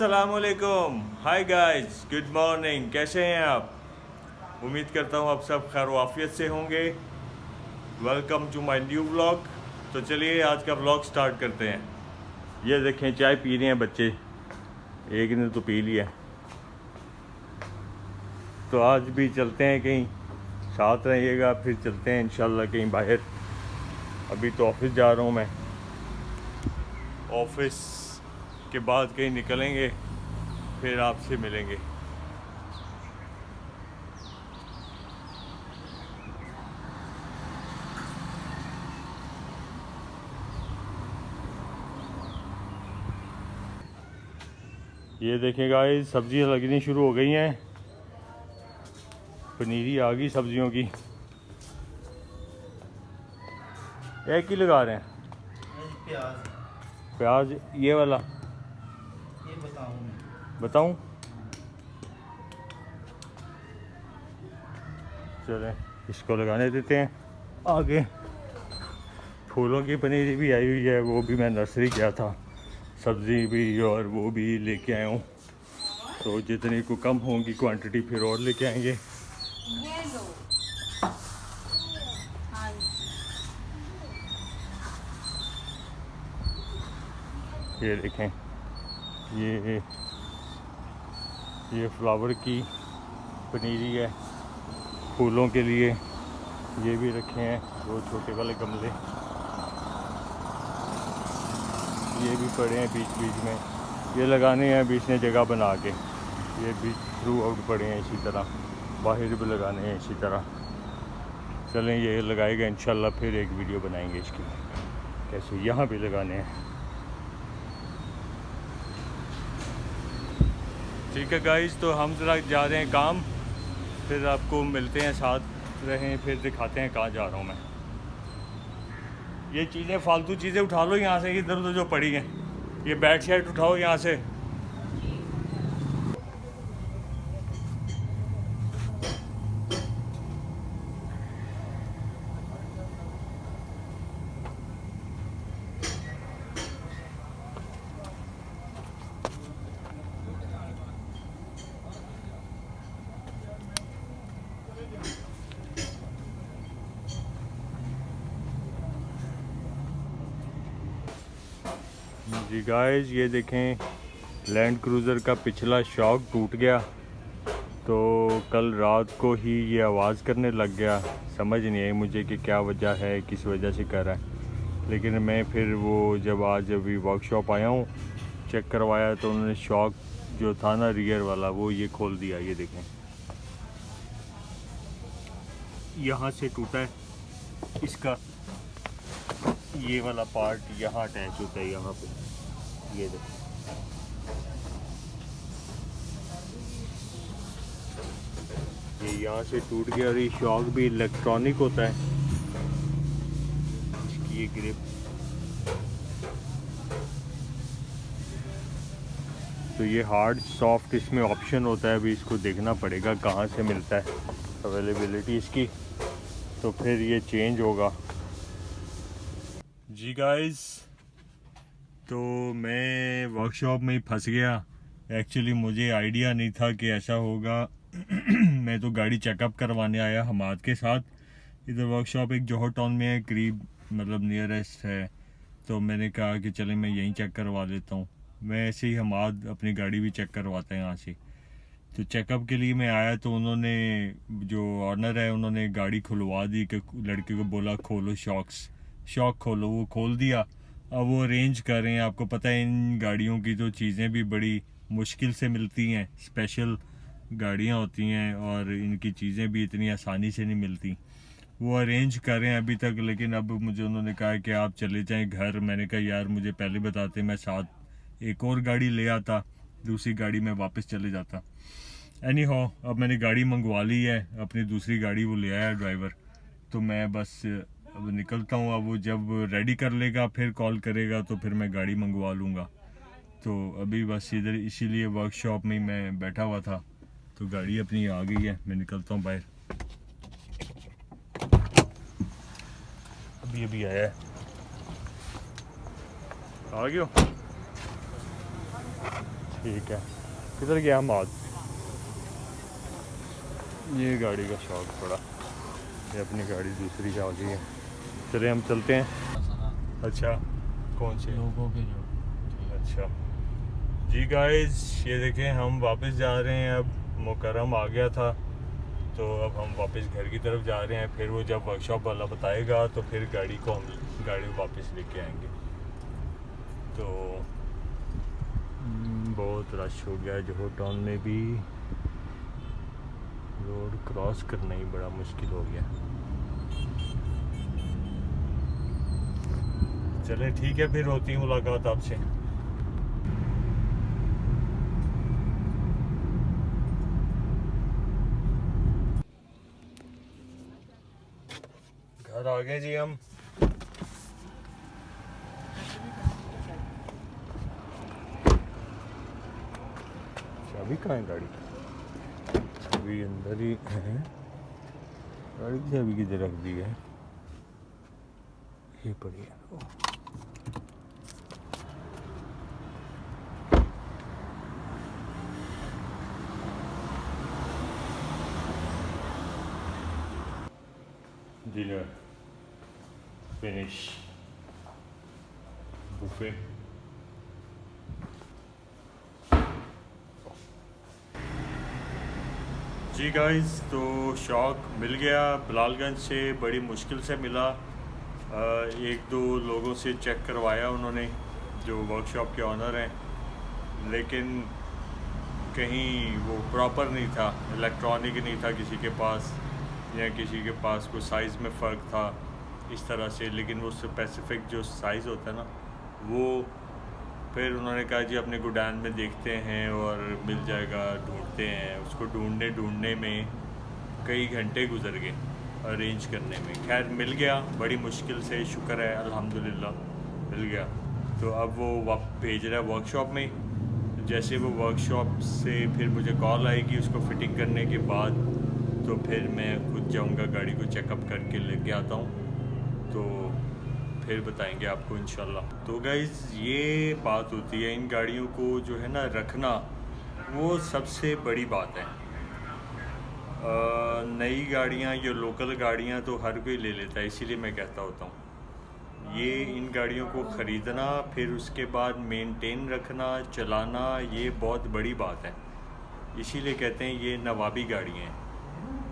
अस्सलामुअलैकुम, hi guys, good morning. कैसे हैं आप? उम्मीद करता हूँ आप सब खैर वाफियत से होंगे। Welcome to my new vlog. तो चलिए आज का व्लॉग स्टार्ट करते हैं। ये देखें चाय पी रहे हैं बच्चे, एक ने तो पी लिया। तो आज भी चलते हैं कहीं, साथ रहिएगा, फिर चलते हैं इंशाल्लाह कहीं बाहर। अभी तो ऑफिस जा रहा हूँ मैं, ऑफिस के बाद कहीं निकलेंगे, फिर आपसे मिलेंगे। ये देखें गाइस, सब्जियां लगनी शुरू हो गई हैं, पनीरी आ गई सब्जियों की। एक ही लगा रहे हैं प्याज ये वाला, ये बताऊं? चलें इसको लगाने देते हैं। आगे फूलों की पनीरी भी आई हुई है, वो भी मैं नर्सरी गया था, सब्ज़ी भी और वो भी लेके आया हूँ। तो जितनी को कम होंगी क्वांटिटी फिर और लेके आएंगे। ये लो। हाँ ये देखें, ये फ्लावर की पनीरी है फूलों के लिए। ये भी रखे हैं दो छोटे वाले गमले, ये भी पड़े हैं बीच बीच में। ये लगाने हैं बीच में जगह बना के, ये भी थ्रू आउट पड़े हैं इसी तरह, बाहर भी लगाने हैं इसी तरह। चलें ये लगाएगा इंशाल्लाह, फिर एक वीडियो बनाएंगे इसकी कैसे यहाँ भी लगाने हैं। ठीक है गाइस, तो हम ज़रा जा रहे हैं काम, फिर आपको मिलते हैं, साथ रहें, फिर दिखाते हैं कहाँ जा रहा हूँ मैं। ये चीज़ें फालतू चीज़ें उठा लो यहाँ से, इधर उधर जो पड़ी हैं, ये बेड शीट उठाओ यहाँ से। जी गाइस, ये देखें लैंड क्रूज़र का पिछला शॉक टूट गया, तो कल रात को ही ये आवाज़ करने लग गया। समझ नहीं आई मुझे कि क्या वजह है, किस वजह से कर रहा है। लेकिन मैं फिर वो जब आज अभी वर्कशॉप आया हूँ, चेक करवाया तो उन्होंने शॉक जो था ना रियर वाला, वो ये खोल दिया। ये देखें यहाँ से टूटा है, इसका ये वाला पार्ट यहाँ अटैच होता है यहाँ पे, ये देखो। ये यहाँ से टूट गया, और ये शॉक भी इलेक्ट्रॉनिक होता है, इसकी ये ग्रिप। तो ये हार्ड सॉफ्ट इसमें ऑप्शन होता है, अभी इसको देखना पड़ेगा कहाँ से मिलता है अवेलेबिलिटी इसकी, तो फिर ये चेंज होगा। जी गाइस, तो मैं वर्कशॉप में ही फंस गया। एक्चुअली मुझे आइडिया नहीं था कि ऐसा होगा। मैं तो गाड़ी चेकअप करवाने आया हमाद के साथ। इधर वर्कशॉप एक जौहर टाउन में है, करीब मतलब नियरेस्ट है, तो मैंने कहा कि चले मैं यहीं चेक करवा लेता हूँ। मैं ऐसे ही हमाद अपनी गाड़ी भी चेक करवाता है यहाँ से। तो चेकअप के लिए मैं आया, तो उन्होंने जो ऑनर है उन्होंने गाड़ी खुलवा दी, कि लड़के को बोला खोलो शॉक खोलो, वो खोल दिया। अब वो अरेंज कर रहे हैं। आपको पता है इन गाड़ियों की तो चीज़ें भी बड़ी मुश्किल से मिलती हैं, स्पेशल गाड़ियाँ होती हैं और इनकी चीज़ें भी इतनी आसानी से नहीं मिलती। वो अरेंज कर रहे हैं अभी तक, लेकिन अब मुझे उन्होंने कहा कि आप चले जाएं घर। मैंने कहा यार मुझे पहले बताते, मैं साथ एक और गाड़ी ले आता, दूसरी गाड़ी में वापस चले जाता। एनी हो, अब मैंने गाड़ी मंगवा ली है, अपनी दूसरी गाड़ी वो ले आया ड्राइवर, तो मैं बस अब निकलता हूँ। अब वो जब रेडी कर लेगा फिर कॉल करेगा, तो फिर मैं गाड़ी मंगवा लूँगा। तो अभी बस इधर इसीलिए वर्कशॉप में ही मैं बैठा हुआ था, तो गाड़ी अपनी आ गई है, मैं निकलता हूँ बाहर। अभी आया है, आ गया। ठीक है, किधर गया हम आज? ये गाड़ी का शौक पड़ा, ये अपनी गाड़ी दूसरी आ गई है। चले हम चलते हैं। अच्छा, कौन से लोगों के जो। अच्छा जी गाइस, ये देखें हम वापस जा रहे हैं। अब मुकर्रम आ गया था तो अब हम वापस घर की तरफ जा रहे हैं। फिर वो जब वर्कशॉप वाला बताएगा तो फिर गाड़ी को वापस लेके आएंगे। तो बहुत रश हो गया है जोहर टाउन में भी, रोड क्रॉस करना ही बड़ा मुश्किल हो गया। चले ठीक है, फिर होती है मुलाकात आपसे। घर आ गए जी हम। चाबी कहाँ है गाड़ी? चाबी अंदर ही है। गाड़ी की चाबी किधर रख दी है? ये पड़ी है। Dinner finish, buffet. जी गाइस, तो शौक मिल गया बिलालगंज से, बड़ी मुश्किल से मिला। एक दो लोगों से चेक करवाया उन्होंने जो वर्कशॉप के ऑनर हैं, लेकिन कहीं वो प्रॉपर नहीं था, इलेक्ट्रॉनिक नहीं था किसी के पास, या किसी के पास कोई साइज़ में फ़र्क था इस तरह से। लेकिन वो स्पेसिफ़िक जो साइज़ होता है ना, वो फिर उन्होंने कहा जी अपने गोडाउन में देखते हैं और मिल जाएगा, ढूंढते हैं। उसको ढूंढने में कई घंटे गुजर गए अरेंज करने में। खैर मिल गया बड़ी मुश्किल से, शुक्र है अल्हम्दुलिल्लाह मिल गया। तो अब वो भेज रहा है वर्कशॉप में। जैसे वो वर्कशॉप से फिर मुझे कॉल आएगी उसको फ़िटिंग करने के बाद, तो फिर मैं खुद जाऊंगा गाड़ी को चेकअप करके लेके आता हूँ, तो फिर बताएंगे आपको इंशाल्लाह। तो गाइज़ ये बात होती है, इन गाड़ियों को जो है ना रखना, वो सबसे बड़ी बात है। नई गाड़ियाँ या लोकल गाड़ियाँ तो हर कोई ले लेता है, इसीलिए मैं कहता होता हूँ ये इन गाड़ियों को ख़रीदना, फिर उसके बाद मेंटेन रखना, चलाना, ये बहुत बड़ी बात है। इसीलिए कहते हैं ये नवाबी गाड़ियाँ हैं।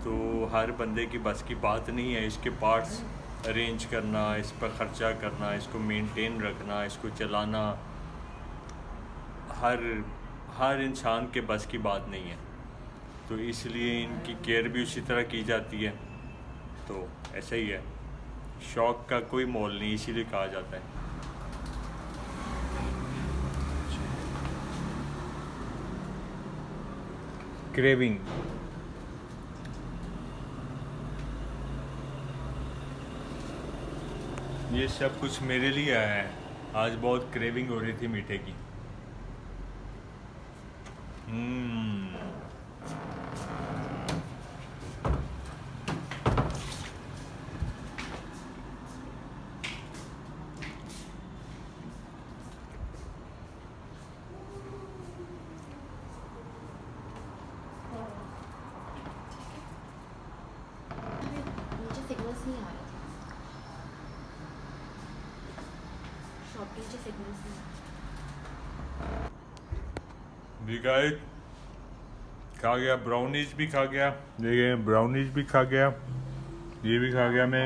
तो हर बंदे की बस की बात नहीं है इसके पार्ट्स अरेंज करना, इस पर ख़र्चा करना, इसको मेंटेन रखना, इसको चलाना। हर इंसान के बस की बात नहीं है, तो इसलिए इनकी केयर भी उसी तरह की जाती है। तो ऐसा ही है, शौक़ का कोई मोल नहीं, इसीलिए कहा जाता है। क्रेविंग, ये सब कुछ मेरे लिए आया है। आज बहुत क्रेविंग हो रही थी मीठे की। सिग्नल्स नहीं आ रहे थे, शॉप के नीचे सिग्नल्स नहीं आ रहे। बिगाइट खा गया, ब्राउनीज भी खा गया, देखिए ब्राउनीज भी खा गया, ये भी खा गया मैं।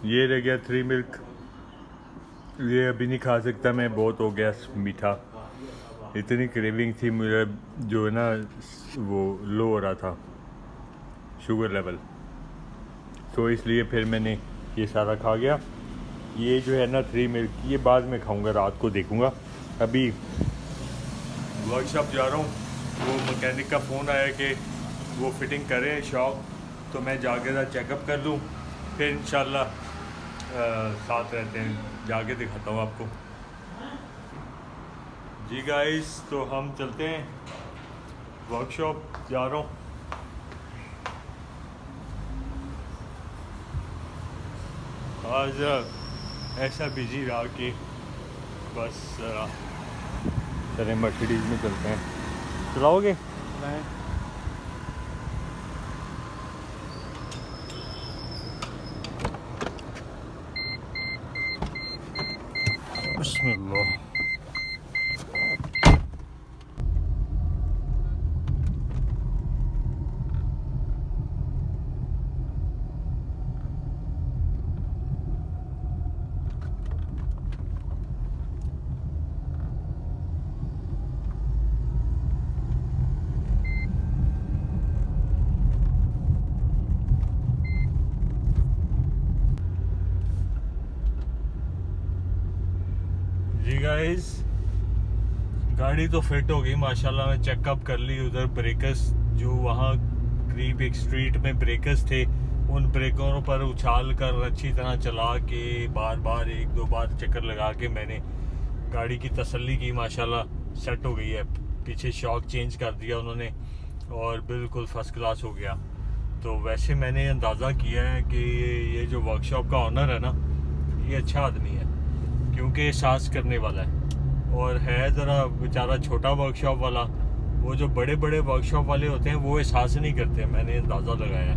ये रह गया 3 मिल्क, ये अभी नहीं खा सकता मैं, बहुत हो गया मीठा। इतनी क्रेविंग थी मुझे, जो है ना वो लो हो रहा था शुगर लेवल, तो इसलिए फिर मैंने ये सारा खा गया। ये जो है ना 3 मिल्क, ये बाद में खाऊंगा, रात को देखूंगा। अभी वर्कशॉप जा रहा हूँ, वो मैकेनिक का फ़ोन आया कि वो फिटिंग करे शॉप, तो मैं जाके ज़रा चेकअप कर लूँ, फिर इंशाल्लाह साथ रहते हैं, जाके दिखाता हूँ आपको। जी गाइस, तो हम चलते हैं, वर्कशॉप जा रहा हूँ। आज ऐसा बिजी रहा कि बस चलें मर्सिडीज़ में चलते हैं। चलाओगे? बिस्मिल्लाह। जी गाइस, गाड़ी तो फिट हो गई माशाल्लाह। मैं चेकअप कर ली। उधर ब्रेकर्स जो वहाँ करीब एक स्ट्रीट में ब्रेकर्स थे, उन ब्रेकरों पर उछाल कर अच्छी तरह चला के बार बार 1-2 बार चक्कर लगा के मैंने गाड़ी की तसल्ली की। माशाल्लाह सेट हो गई है। पीछे शॉक चेंज कर दिया उन्होंने और बिल्कुल फर्स्ट क्लास हो गया। तो वैसे मैंने अंदाज़ा किया है कि ये जो वर्कशॉप का ऑनर है ना, ये अच्छा आदमी है क्योंकि एहसास करने वाला है और है ज़रा बेचारा छोटा वर्कशॉप वाला। वो जो बड़े बड़े वर्कशॉप वाले होते हैं वो एहसास नहीं करते। मैंने अंदाज़ा लगाया,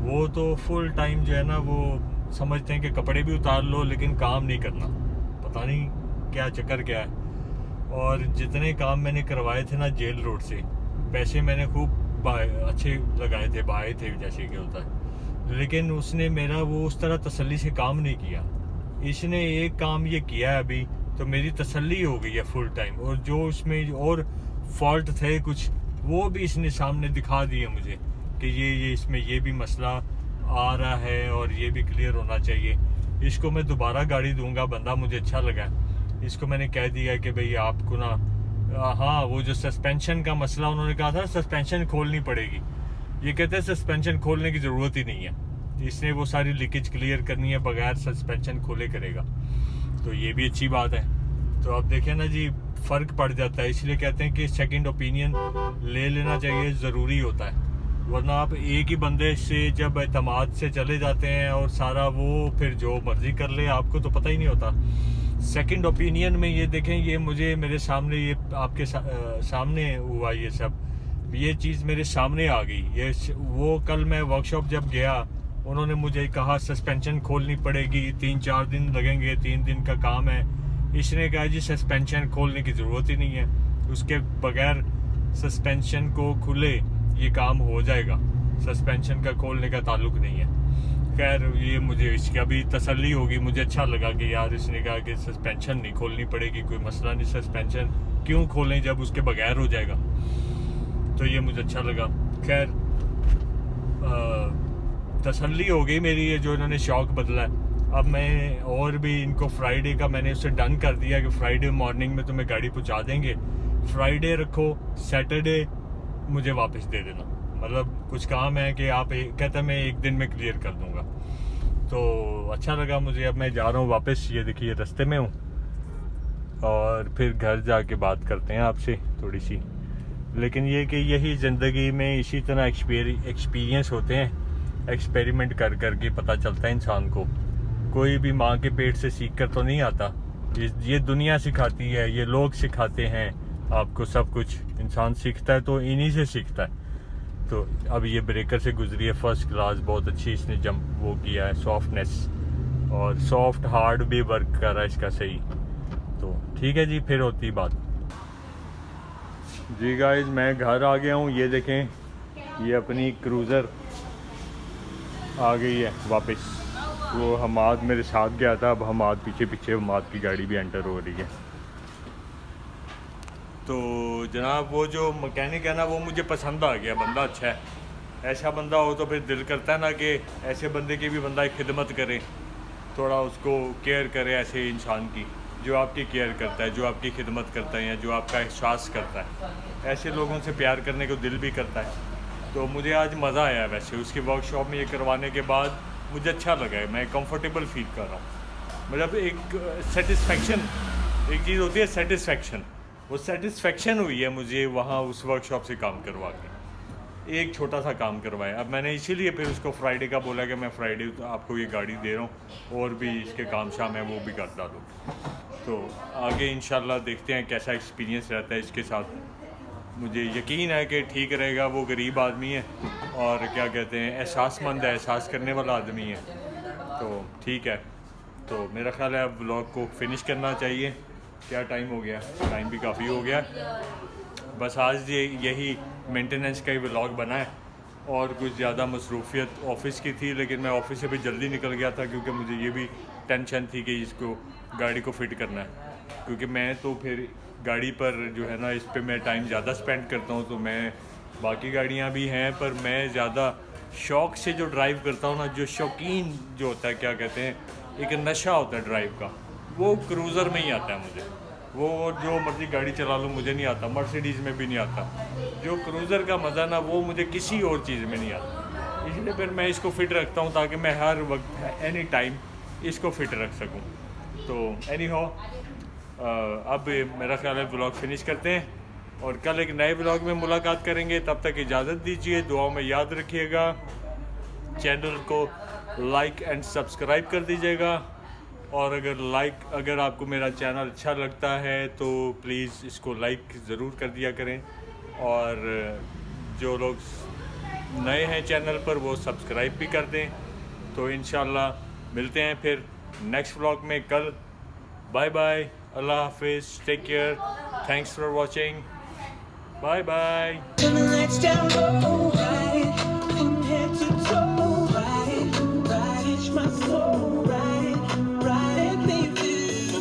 वो तो फुल टाइम जो है ना, वो समझते हैं कि कपड़े भी उतार लो लेकिन काम नहीं करना। पता नहीं क्या चक्कर क्या है। और जितने काम मैंने करवाए थे ना जेल रोड से, पैसे मैंने खूब अच्छे लगाए थे, बहाए थे जैसे कि होता है, लेकिन उसने मेरा वो उस तरह तसल्ली से काम नहीं किया। इसने एक काम ये किया है अभी, तो मेरी तसल्ली हो गई है फुल टाइम। और जो उसमें और फॉल्ट थे कुछ, वो भी इसने सामने दिखा दिए मुझे कि ये इसमें ये भी मसला आ रहा है और ये भी क्लियर होना चाहिए। इसको मैं दोबारा गाड़ी दूंगा, बंदा मुझे अच्छा लगा। इसको मैंने कह दिया कि भाई आपको ना, हाँ, वो जो सस्पेंशन का मसला उन्होंने कहा था सस्पेंशन खोलनी पड़ेगी, ये कहते हैं सस्पेंशन खोलने की ज़रूरत ही नहीं है। इसने वो सारी लीकेज क्लियर करनी है, बगैर सस्पेंशन खोले करेगा। तो ये भी अच्छी बात है। तो अब देखें ना जी, फ़र्क पड़ जाता है। इसलिए कहते हैं कि सेकंड ओपिनियन ले लेना चाहिए, ज़रूरी होता है। वरना आप एक ही बंदे से जब एतमाद से चले जाते हैं और सारा वो फिर जो मर्जी कर ले, आपको तो पता ही नहीं होता। सेकंड ओपिनियन में ये देखें, ये मुझे मेरे सामने, ये आपके सामने हुआ, ये सब ये चीज़ मेरे सामने आ गई। ये वो कल मैं वर्कशॉप जब गया, उन्होंने मुझे कहा सस्पेंशन खोलनी पड़ेगी, 3-4 दिन लगेंगे, 3 दिन का काम है। इसने कहा जी सस्पेंशन खोलने की ज़रूरत ही नहीं है, उसके बगैर सस्पेंशन को खुले ये काम हो जाएगा, सस्पेंशन का खोलने का ताल्लुक नहीं है। खैर, ये मुझे इसका भी तसल्ली होगी। मुझे अच्छा लगा कि यार इसने कहा कि सस्पेंशन नहीं खोलनी पड़ेगी, कोई मसला नहीं, सस्पेंशन क्यों खोलें जब उसके बगैर हो जाएगा। तो ये मुझे अच्छा लगा। खैर, तसल्ली हो गई मेरी, ये जो इन्होंने शॉक बदला है। अब मैं और भी इनको फ्राइडे का मैंने उससे डन कर दिया कि फ्राइडे मॉर्निंग में तुम्हें गाड़ी पहुंचा देंगे। फ्राइडे रखो, सैटरडे मुझे वापस दे देना। मतलब कुछ काम है कि आप कहते हैं मैं 1 दिन में क्लियर कर दूंगा। तो अच्छा लगा मुझे। अब मैं जा रहा हूँ वापस, ये देखिए रास्ते में हूँ, और फिर घर जाके बात करते हैं आपसे थोड़ी सी। लेकिन ये कि यही ज़िंदगी में इसी तरह एक्सपीरियंस होते हैं, एक्सपेरिमेंट कर कर के पता चलता है इंसान को। कोई भी माँ के पेट से सीख कर तो नहीं आता, ये दुनिया सिखाती है, ये लोग सिखाते हैं आपको सब कुछ। इंसान सीखता है तो इन्हीं से सीखता है। तो अब ये ब्रेकर से गुजरी है फर्स्ट क्लास, बहुत अच्छी इसने जंप वो किया है, सॉफ्टनेस और सॉफ्ट हार्ड भी वर्क कर रहा है इसका सही। तो ठीक है जी, फिर होती बात। जी गाइस, मैं घर आ गया हूँ। ये देखें, ये अपनी क्रूज़र आ गई है वापस। वो हमाद मेरे साथ गया था, अब हमाद पीछे पीछे, हमाद की गाड़ी भी एंटर हो रही है। तो जनाब, वो जो मैकेनिक है ना, वो मुझे पसंद आ गया, बंदा अच्छा है। ऐसा बंदा हो तो फिर दिल करता है ना कि ऐसे बंदे की भी बंदा खिदमत करे, थोड़ा उसको केयर करे, ऐसे इंसान की जो आपकी केयर करता है, जो आपकी खिदमत करता है, या जो आपका एहसास करता है। ऐसे लोगों से प्यार करने को दिल भी करता है। तो मुझे आज मज़ा आया। वैसे उसकी वर्कशॉप में ये करवाने के बाद मुझे अच्छा लगा है, मैं कंफर्टेबल फील कर रहा हूँ। मतलब एक सेटिस्फेक्शन, एक चीज़ होती है सेटिस्फेक्शन, वो सेटिस्फेक्शन हुई है मुझे वहाँ उस वर्कशॉप से काम करवा के। एक छोटा सा काम करवाया। अब मैंने इसीलिए फिर उसको फ्राइडे का बोला कि मैं फ्राइडे आपको ये गाड़ी दे रहा हूँ, और भी इसके काम शाम है वो भी कर डालूँ। तो आगे इंशाल्लाह देखते हैं कैसा एक्सपीरियंस रहता है इसके साथ। मुझे यकीन है कि ठीक रहेगा। वो गरीब आदमी है और क्या कहते हैं एहसासमंद है, एहसास करने वाला आदमी है, तो ठीक है। तो मेरा ख्याल है अब व्लॉग को फिनिश करना चाहिए। क्या टाइम हो गया? टाइम भी काफ़ी हो गया। बस आज यही मेंटेनेंस का ही व्लॉग बना है और कुछ ज़्यादा मसरूफियत ऑफ़िस की थी, लेकिन मैं ऑफ़िस से भी जल्दी निकल गया था क्योंकि मुझे ये भी टेंशन थी कि इसको गाड़ी को फ़िट करना है, क्योंकि मैं तो फिर गाड़ी पर जो है ना इस पे मैं टाइम ज़्यादा स्पेंड करता हूँ। तो मैं बाकी गाड़ियाँ भी हैं पर मैं ज़्यादा शौक़ से जो ड्राइव करता हूँ ना, जो शौकीन जो होता है, क्या कहते हैं, एक नशा होता है ड्राइव का, वो क्रूज़र में ही आता है मुझे। वो जो मर्ज़ी गाड़ी चला लूँ मुझे नहीं आता, मर्सिडीज़ में भी नहीं आता। जो क्रूज़र का मज़ा ना वो मुझे किसी और चीज़ में नहीं आता। इसलिए फिर मैं इसको फ़िट रखता हूँ ताकि मैं हर वक्त एनी टाइम इसको फ़िट रख सकूँ। तो एनी हो अब मेरा ख्याल है व्लॉग फिनिश करते हैं और कल एक नए व्लॉग में मुलाकात करेंगे। तब तक इजाज़त दीजिए, दुआओं में याद रखिएगा, चैनल को लाइक एंड सब्सक्राइब कर दीजिएगा। और अगर आपको मेरा चैनल अच्छा लगता है तो प्लीज़ इसको लाइक ज़रूर कर दिया करें, और जो लोग नए हैं चैनल पर वो सब्सक्राइब भी कर दें। तो इंशाल्लाह मिलते हैं फिर नेक्स्ट व्लॉग में कल। बाय बाय, अल्लाह हाफिज़, take care, thanks for watching, bye bye. Turn the lights down low, ride it from head to toe, ride it's my soul, ride it, baby.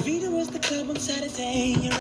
Vita was the club on Saturday.